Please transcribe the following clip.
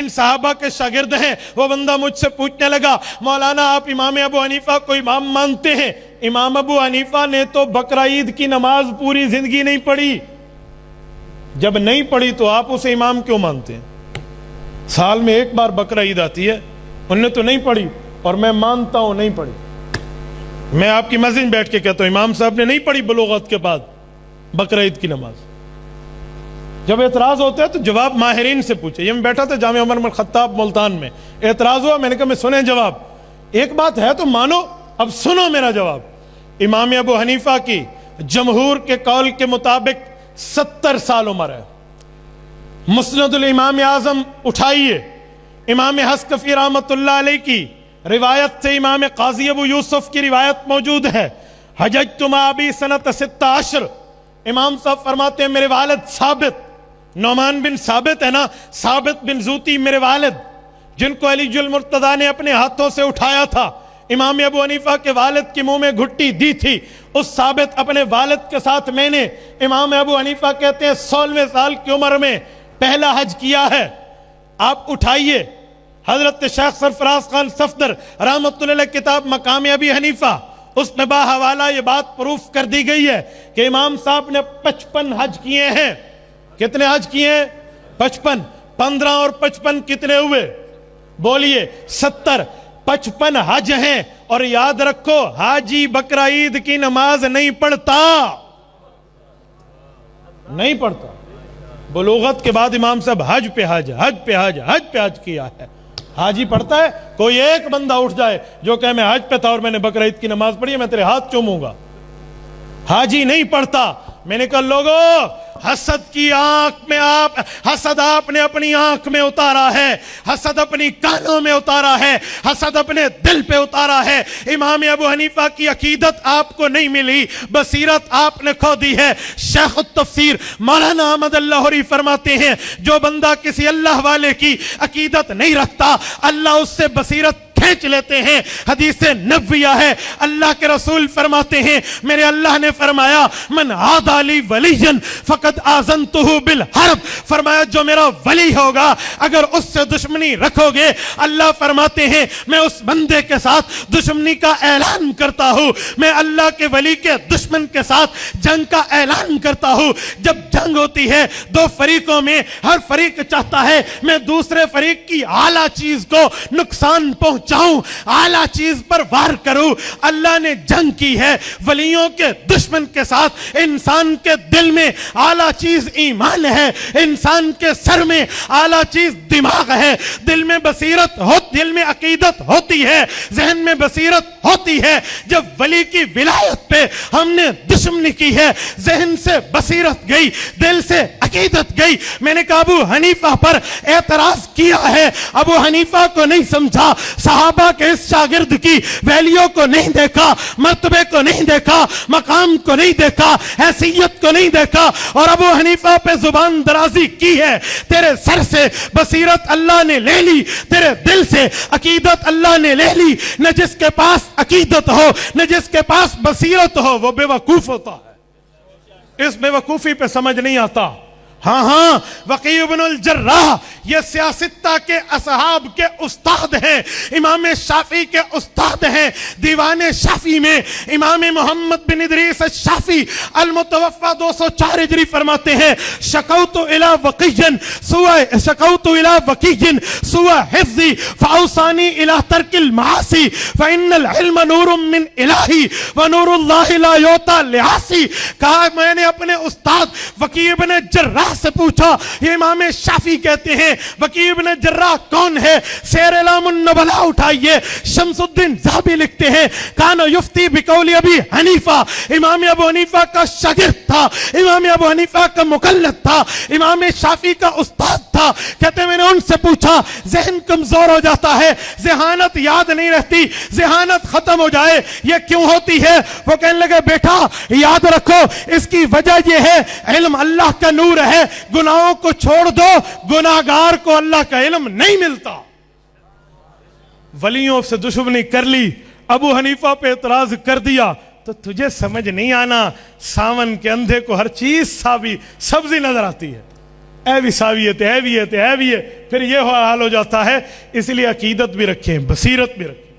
साहबा के शागिर्द हैं। वो बंदा मुझसे पूछने लगा, मौलाना आप इमाम अबू हनीफा को इमाम मानते हैं? इमाम अबू हनीफा ने तो बकरा ईद की नमाज पूरी जिंदगी नहीं पढ़ी। जब नहीं पढ़ी तो आप उसे इमाम क्यों मानते हैं? साल में एक बार बकरा ईद आती है, उनने तो नहीं पढ़ी और मैं मानता हूं नहीं पढ़ी। मैं आपकी मस्जिद में बैठ के कहता हूं इमाम साहब ने नहीं पढ़ी बलूगत के बाद बकरा ईद की नमाज। जब एतराज होता है तो जवाब माहिरीन से पूछे। ये मैं बैठा था जामिया उमर बिन खत्ताब मुल्तान में, एतराज हुआ, मैंने कहा मैं सुने जवाब, एक बात है तो मानो, अब सुनो मेरा जवाब। इमाम अबू हनीफा की जमहूर के कौल के मुताबिक 70 साल उम्र है। मुस्नदुल इमाम आजम उठाइए, इमाम हस्कफी रहमतुल्लाह अलैह की रिवायत से इमाम काजी अबू यूसुफ की रिवायत मौजूद है। हजजतु मा अबी सनत 16, इमाम साहब फरमाते हैं मेरे वालिद साबित, नौमान बिन साबित है ना, साबित बिन जूती मेरे वालिद, जिनको अली जुल मुर्तदा ने अपने हाथों से उठाया था, इमाम अबू हनीफा के वालिद के मुंह में घुट्टी दी थी, उस साबित अपने वालिद के साथ मैंने, इमाम अबू हनीफा कहते हैं 16वें साल की उम्र में पहला हज किया है। आप उठाइए हजरत शेख सरफराज खान सफदर रहमतुल्लाह अलैह किताब मकाम अबी हनीफा, उसमें बाहवाला ये बात प्रूफ कर दी गई है कि इमाम साहब ने 55 हज किए हैं। कितने हज किए हैं? 55। 15 और 55 कितने हुए? बोलिए 70। 55 हज हैं। और याद रखो हाजी बकरा ईद की नमाज नहीं पढ़ता, नहीं पढ़ता। बलूगत के बाद इमाम साहब हज पे हज, हज पे हज, हज पे हज किया है। हाजी पढ़ता है? कोई एक बंदा उठ जाए जो कहे मैं हज पे था और मैंने बकरा ईद की नमाज पढ़ी है, मैं तेरे हाथ चूमूंगा। हाजी नहीं पढ़ता। मैंने कहा लोगों, हसद की आंख में आप, हसद आपने अपनी आंख में उतारा है, हसद अपनी कानों में उतारा है, हसद अपने दिल पे उतारा है। इमाम अबू हनीफा की अकीदत आपको नहीं मिली, बसीरत आपने खो दी है। शेख तफसीर मौलाना अहमद लाहौरी फरमाते हैं जो बंदा किसी अल्लाह वाले की अकीदत नहीं रखता, अल्लाह उससे बसीरत खींच लेते हैं। हदीस नबविया है, अल्लाह के रसूल फरमाते हैं मेरे अल्लाह ने फरमाया मन आदाली वलीजन फकद आज़नतुहु बिल हर्ब, फरमाया जो मेरा वली होगा अगर उससे दुश्मनी रखोगे, अल्लाह फरमाते हैं मैं उस बंदे के साथ दुश्मनी का ऐलान करता हूं, मैं अल्लाह के वली के दुश्मन के साथ जंग का ऐलान करता हूं। जब जंग होती है दो फरीकों में, हर फरीक चाहता है मैं दूसरे फरीक की आला चीज को नुकसान पहुंचाऊं, आला चीज पर वार करूं। अल्लाह ने जंग की है वलियों के दुश्मन के साथ। इंसान के दिल में आला चीज ईमान है, इंसान के सर में आला चीज दिमाग है, दिल में बसीरत हो, दिल में अकीदत होती है, जहन में बसीरत होती है। जब वली की विलायत पे हमने दुश्मनी की है, जहन से बसीरत गई, दिल से अकीदत गई। मैंने कहा अबू हनीफा पर एतराज किया है, अबू हनीफा को नहीं समझा, सहाबा के इस शागिर्द की वैल्यू को नहीं देखा, मर्तबे को नहीं देखा, मकाम को नहीं देखा, हैसियत को नहीं देखा और अबू हनीफा पे जुबान दराजी की है। तेरे सर से बसीरत अल्लाह ने ले ली, तेरे दिल से अकीदत अल्लाह ने ले ली। न जिसके पास अकीदत हो, न जिसके पास बसीरत हो, वो बेवकूफ होता है। इस बेवकूफी पे समझ नहीं आता। हाँ हाँ, वकी इब्नुल जर्राह ये सियासत्ता के असहाब के उस्ताद हैं, इमाम शाफी के उस्ताद हैं। दीवान शाफी में इमाम मोहम्मद बिन इदरीस शाफी अल मुतवफ़ा 204 हिजरी फरमाते हैं शकौतु इला वकीजन सुआ हिफ्ज़ी फौसानी इला तर्किल मासी फ़इन्नल इल्म नूरुम मिन इलाही व नूरुल्लाहि ला युता लिहासी। कहा मैंने अपने उस्ताद वकी इब्न जर्राह से पूछा, ये इमाम शाफी कहते हैं वकी इब्न जर्राह कौन है? शेर अलामुन नबला उठाइए, शम्सुद्दीन ज़हाबी लिखते हैं काना युफ्ती बिकौली अबी हनीफा, इमाम अबू हनीफा का शागिर्द था, इमाम अबू हनीफा का मुकल्लद था, इमाम शाफी का उस्ताद था। कहते मैंने उनसे पूछा, जहन कमजोर हो जाता है, जहानत याद नहीं रहती, जहानत खत्म हो जाए, ये क्यों होती है? वो कहने लगे बेटा याद रखो इसकी वजह यह है इल्म अल्लाह का नूर है, गुनाहों को छोड़ दो, गुनाहगार को अल्लाह का इल्म नहीं मिलता। वलियों से दुश्मनी कर ली, अबू हनीफा पे एतराज कर दिया, तो तुझे समझ नहीं आना सावन के अंधे को हर चीज सब्जी नजर आती है। اے وساویت، اے ویت، اے ویے، پھر یہ حال ہو جاتا ہے۔ اس لیے عقیدت بھی رکھیں، بصیرت بھی رکھیں۔